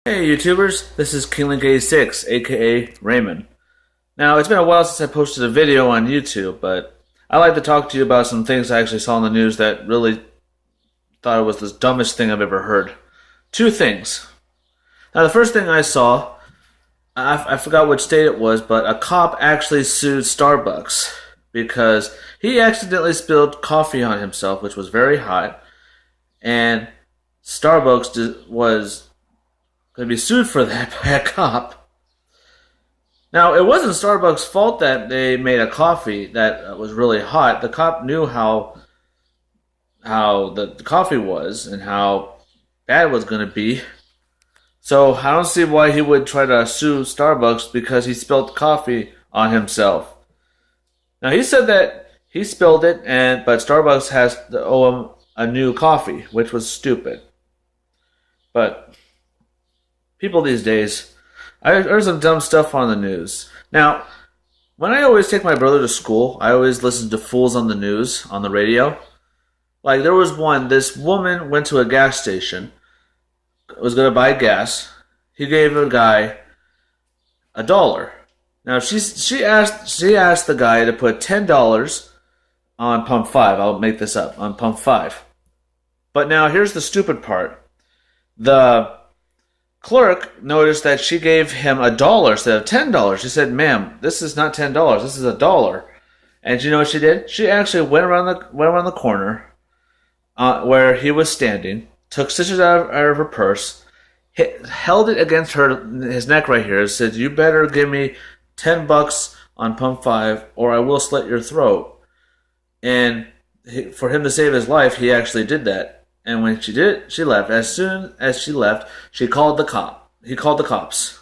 Hey YouTubers, this is KingLink86, aka Raymond. Now, it's been a while since I posted a video on YouTube, but I like to talk to you about some things I actually saw in the news that really thought it was the dumbest thing I've ever heard. Two things. Now, the first thing I saw, I forgot which state it was, but a cop actually sued Starbucks because he accidentally spilled coffee on himself, which was very hot, and Starbucks was going to be sued for that by a cop. Now, it wasn't Starbucks' fault that they made a coffee that was really hot. The cop knew how the coffee was and how bad it was going to be. So I don't see why he would try to sue Starbucks because he spilled coffee on himself. Now, he said that he spilled it, but Starbucks has to owe him a new coffee, which was stupid. But people these days, there's some dumb stuff on the news. Now, when I always take my brother to school, I always listen to Fools on the News on the radio. Like, there was one, this woman went to a gas station, was going to buy gas. He gave a guy $1. Now, she asked the guy to put $10 on pump 5. I'll make this up, on pump 5. But now, here's the stupid part. The clerk noticed that she gave him $1 instead of $10. She said, "Ma'am, this is not $10. This is $1." And you know what she did? She actually went around the corner where he was standing, took scissors out of her purse, held it against his neck right here, and said, "You better give me $10 on pump 5, or I will slit your throat." And for him to save his life, he actually did that. And when she did it, she left. As soon as she left, she called the cop. He called the cops.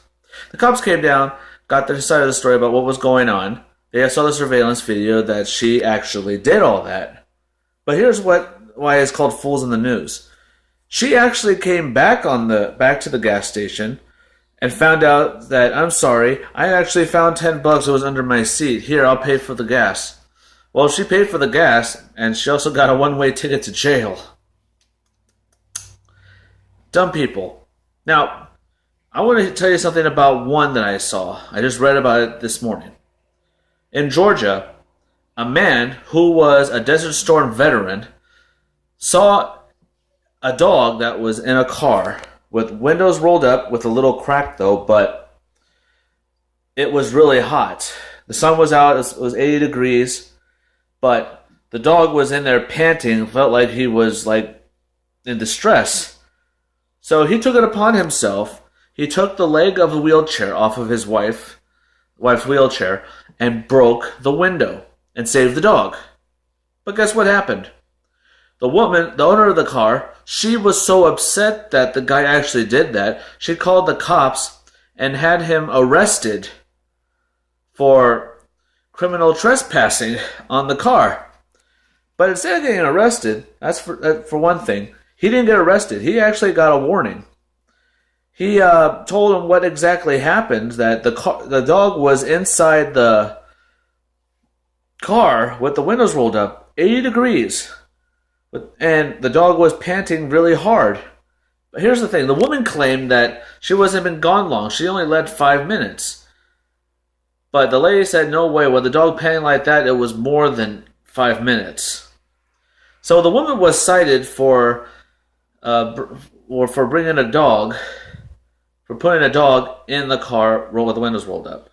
The cops came down, got their side of the story about what was going on. They saw the surveillance video that she actually did all that. But here's why it's called Fools in the News. She actually came back to the gas station and found out that, "I'm sorry, I actually found $10 that was under my seat. Here, I'll pay for the gas." Well, she paid for the gas, and she also got a one-way ticket to jail. Dumb people. Now, I want to tell you something about one that I saw. I just read about it this morning. In Georgia, a man who was a Desert Storm veteran saw a dog that was in a car with windows rolled up with a little crack though, but it was really hot. The sun was out, it was 80 degrees, but the dog was in there panting, felt like he was in distress. So he took it upon himself. He took the leg of the wheelchair off of his wife's wheelchair and broke the window and saved the dog. But guess what happened? The woman, the owner of the car, she was so upset that the guy actually did that, she called the cops and had him arrested for criminal trespassing on the car. But instead of getting arrested, that's for one thing, he didn't get arrested. He actually got a warning. He told him what exactly happened, that the dog was inside the car with the windows rolled up, 80 degrees. And the dog was panting really hard. But here's the thing. The woman claimed that she wasn't been gone long. She only led 5 minutes. But the lady said, "No way. With the dog panting like that, it was more than 5 minutes." So the woman was cited for bringing a dog, for putting a dog in the car with the windows rolled up.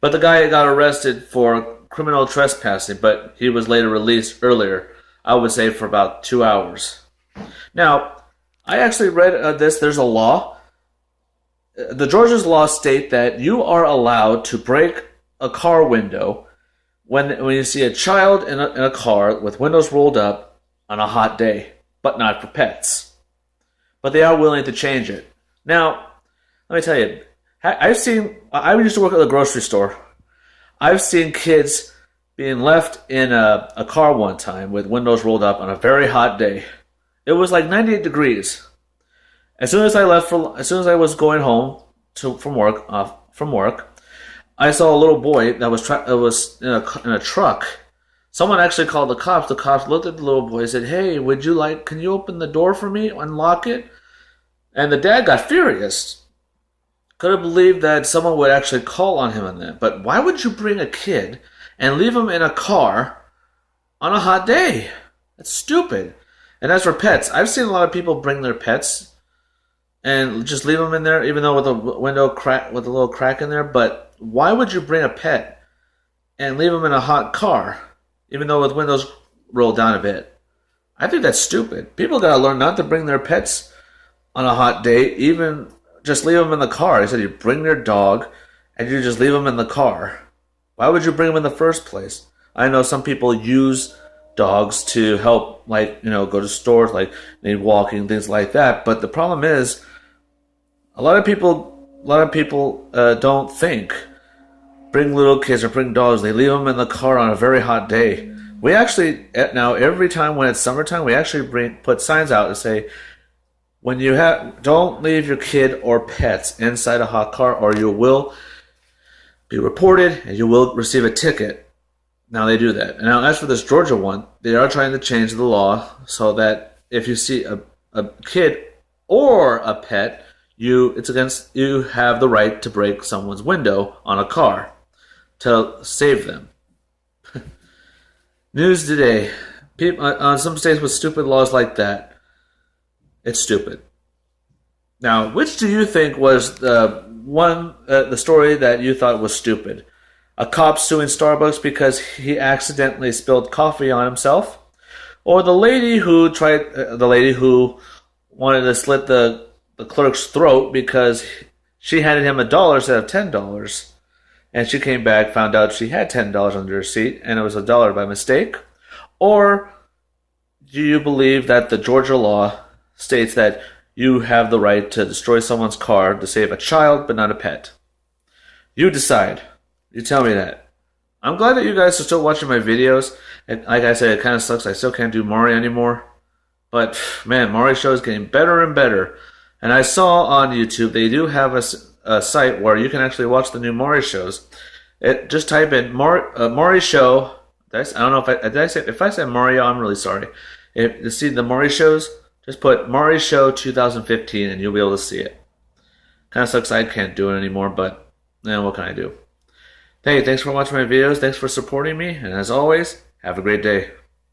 But the guy got arrested for criminal trespassing, but he was later released earlier, I would say for about 2 hours. Now, I actually read this. There's a law. The Georgia's law state that you are allowed to break a car window when you see a child in a car with windows rolled up on a hot day, but not for pets. But they are willing to change it. Now, let me tell you, I used to work at the grocery store. I've seen kids being left in a car one time with windows rolled up on a very hot day. It was like 98 degrees. As soon as I was going home from work, I saw a little boy that was in a truck. Someone actually called the cops. The cops looked at the little boy and said, "Hey, can you open the door for me, unlock it?" And the dad got furious. Could have believed that someone would actually call on him on that. But why would you bring a kid and leave him in a car on a hot day? That's stupid. And as for pets, I've seen a lot of people bring their pets and just leave them in there, even though with a window crack, with a little crack in there. But why would you bring a pet and leave them in a hot car, even though with windows rolled down a bit? I think that's stupid. People gotta learn not to bring their pets on a hot day, even just leave them in the car. I said you bring their dog and you just leave them in the car. Why would you bring them in the first place? I know some people use dogs to help, like, go to stores, like need walking, things like that. But the problem is, a lot of people don't think. Bring little kids or bring dogs. They leave them in the car on a very hot day. We actually now every time when it's summertime, we actually put signs out that say, when you don't leave your kid or pets inside a hot car, or you will be reported and you will receive a ticket. Now they do that. Now, as for this Georgia one, they are trying to change the law so that if you see a kid or a pet, you have the right to break someone's window on a car to save them. News today. People, some states with stupid laws like that. It's stupid. Now, which do you think was the story that you thought was stupid? A cop suing Starbucks because he accidentally spilled coffee on himself, or the lady who wanted to slit the clerk's throat because she handed him $1 instead of $10, and she came back, found out she had $10 under her seat, and it was $1 by mistake? Or do you believe that the Georgia law states that you have the right to destroy someone's car to save a child but not a pet? You decide. You tell me that. I'm glad that you guys are still watching my videos. And like I said, it kind of sucks. I still can't do Maury anymore. But, man, Maury's show is getting better and better. And I saw on YouTube they do have a site where you can actually watch the new Maury shows. Just type in Maury show. I don't know if I said Mario, I'm really sorry. If you see the Maury shows, just put Maury Show 2015 and you'll be able to see it. Kind of sucks I can't do it anymore, but what can I do? Hey, thanks for watching my videos. Thanks for supporting me. And as always, have a great day.